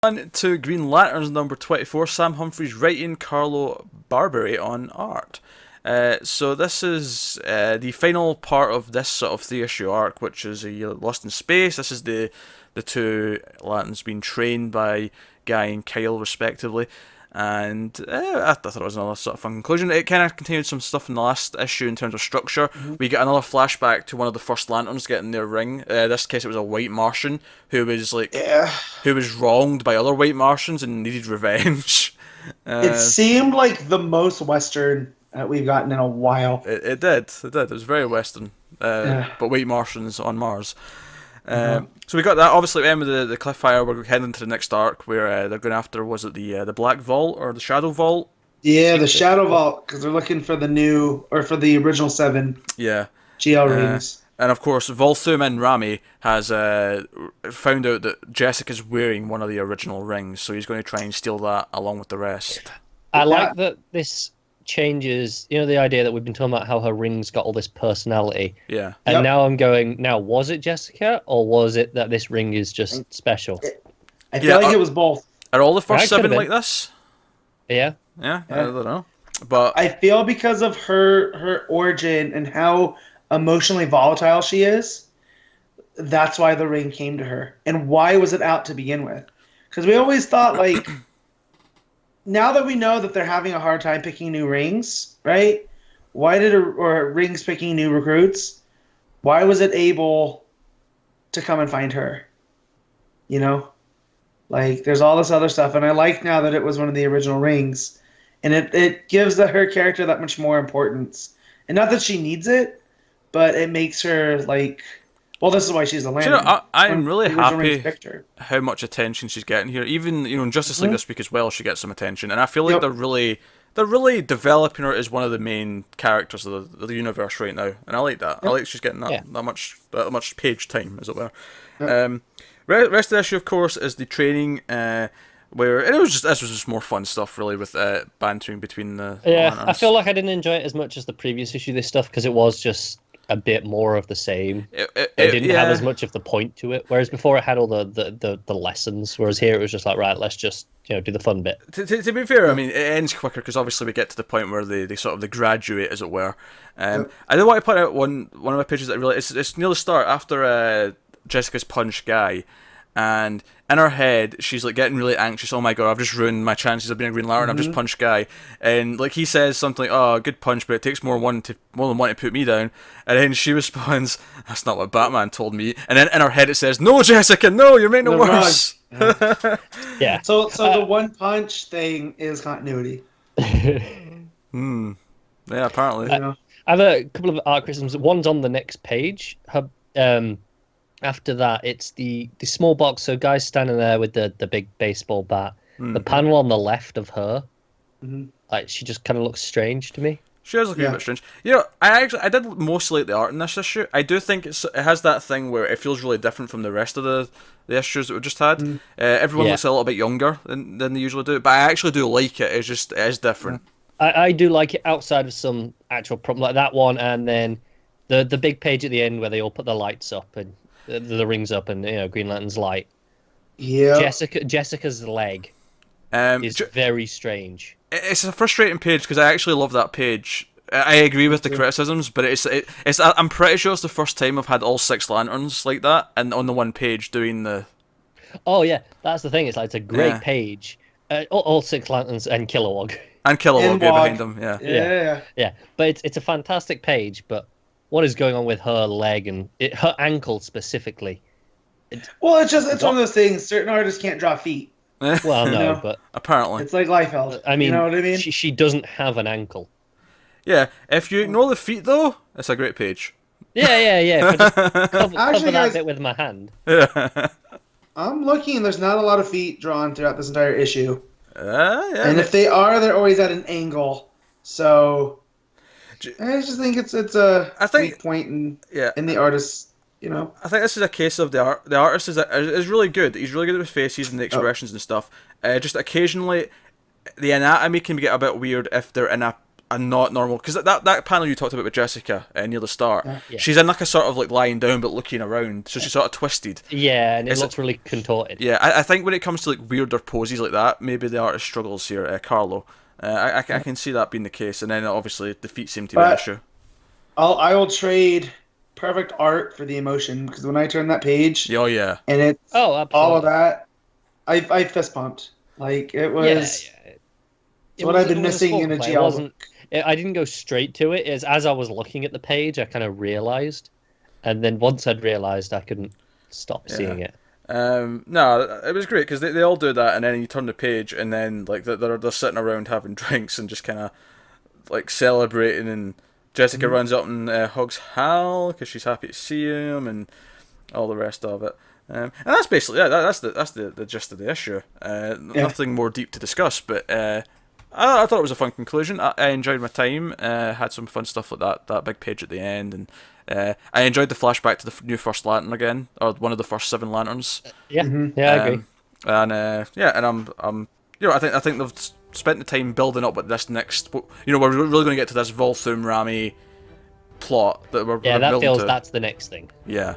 On to Green Lanterns number 24, Sam Humphries writing, Carlo Barberi on art. So this is the final part of this sort of 3-issue arc, which is a Lost in Space. This is the two Lanterns being trained by Guy and Kyle respectively. And I thought it was another sort of fun conclusion. It kind of continued some stuff in the last issue in terms of structure. Mm-hmm. We get another flashback to one of the first Lanterns getting their ring. This case, it was a white Martian who was who was wronged by other white Martians and needed revenge. It seemed like the most Western we've gotten in a while. It did. It was very Western, but white Martians on Mars. So we got that. Obviously, at the end of the cliffhanger, we're heading into the next arc where they're going after, was it the Black Vault or the Shadow Vault? Yeah, the Shadow Vault, because they're looking for for the original 7 GL rings. And of course, Volthum and Rami has found out that Jessica's wearing one of the original rings, so he's going to try and steal that along with the rest. I like that this changes, the idea that we've been talking about how her rings got all this personality. Yeah. And now I'm going, was it Jessica, or was it that this ring is just special? I feel like it was both. Are all the first 7 like this? Yeah. Yeah, I don't know. But I feel because of her origin and how emotionally volatile she is, that's why the ring came to her. And why was it out to begin with? Because we always thought, now that we know that they're having a hard time picking new rings, right? Why did or rings picking new recruits? Why was it able to come and find her? There's all this other stuff, and I like now that it was one of the original rings, and it gives her character that much more importance. And not that she needs it, but it makes her this is why she's a Lantern. I'm really happy how much attention she's getting here. Even in Justice League this week as well, she gets some attention, and I feel like they're really developing her as one of the main characters of the universe right now, and I like that. I like she's getting that much page time, as it were. Rest of the issue, of course, is the training. Where this was just more fun stuff, really, with bantering between the Lanterns. I feel like I didn't enjoy it as much as the previous issue. This stuff because it was just a bit more of the same. It didn't have as much of the point to it. Whereas before it had all the lessons. Whereas here it was just like, right, let's just do the fun bit. To be fair, I mean, it ends quicker because obviously we get to the point where they sort of graduate, as it were. I did want to point out one of my pages that really it's near the start after Jessica's punched Guy. And in her head, she's getting really anxious. Oh my god, I've just ruined my chances of being a Green Lantern. I've just punched Guy, and he says something like, "Oh, good punch, but it takes more than one to put me down." And then she responds, "That's not what Batman told me." And then in her head, it says, "No, Jessica, no, you're making it worse." Yeah. So the one punch thing is continuity. Yeah, apparently. I have a couple of art criticisms. One's on the next page. After that, it's the small box. So Guy's standing there with the big baseball bat. The panel on the left of her, she just kind of looks strange to me. She does look a bit strange. I did mostly like the art in this issue. I do think it has that thing where it feels really different from the rest of the issues that we just had. Everyone looks a little bit younger than they usually do, but I actually do like it. It is different. I do like it outside of some actual problem like that one, and then the big page at the end where they all put the lights up and the rings up and Green Lantern's light. Yeah. Jessica's leg is very strange. It's a frustrating page because I actually love that page. I agree with the criticisms, but I'm pretty sure it's the first time I've had all 6 Lanterns like that and on the one page doing the. Oh yeah, that's the thing. It's a great page. All 6 Lanterns and Kilowog. And Kilowog behind them. Yeah. But it's a fantastic page, but. What is going on with her leg and her ankle specifically? It's one of those things. Certain artists can't draw feet. Well, no, but apparently it's like Liefeld. I mean, you know what I mean? She doesn't have an ankle. Yeah, if you ignore the feet though, it's a great page. Yeah. Cover that bit with my hand. Yeah. I'm looking. There's not a lot of feet drawn throughout this entire issue. And if they are, they're always at an angle. So. I just think it's a weak point in the artist, I think this is a case of the artist is really good. He's really good with faces and the expressions and stuff. Just occasionally, the anatomy can get a bit weird if they're in a a not normal, because that panel you talked about with Jessica near the start, Yeah. she's in like a sort of like lying down but looking around, so she's sort of twisted. Yeah, and it looks really contorted. Yeah, I think when it comes to like weirder poses like that, maybe the artist struggles here, Carlo. I can see that being the case, and then obviously the feet seem to be an issue. I will trade perfect art for the emotion, because when I turn that page, Oh yeah, and it's absolutely. all of that, I fist pumped. Like it was. It's what I've been missing in a GL book. I didn't go straight to it. As I was looking at the page, I kind of realized, and then once I'd realized, I couldn't stop seeing it. No, it was great because they all do that, and then you turn the page, and then like they're sitting around having drinks and just kind of like celebrating, and Jessica runs up and hugs Hal because she's happy to see him, and all the rest of it. And that's basically that's the gist of the issue. Nothing more deep to discuss, but I thought it was a fun conclusion. I enjoyed my time. Had some fun stuff like that big page at the end, and I enjoyed the flashback to the new First Lantern again, or one of the first 7 lanterns. Yeah, I agree. And and I'm I think they've spent the time building up with this next. We're really going to get to this Volthoom Rami plot that we're that building feels to. That's the next thing. Yeah.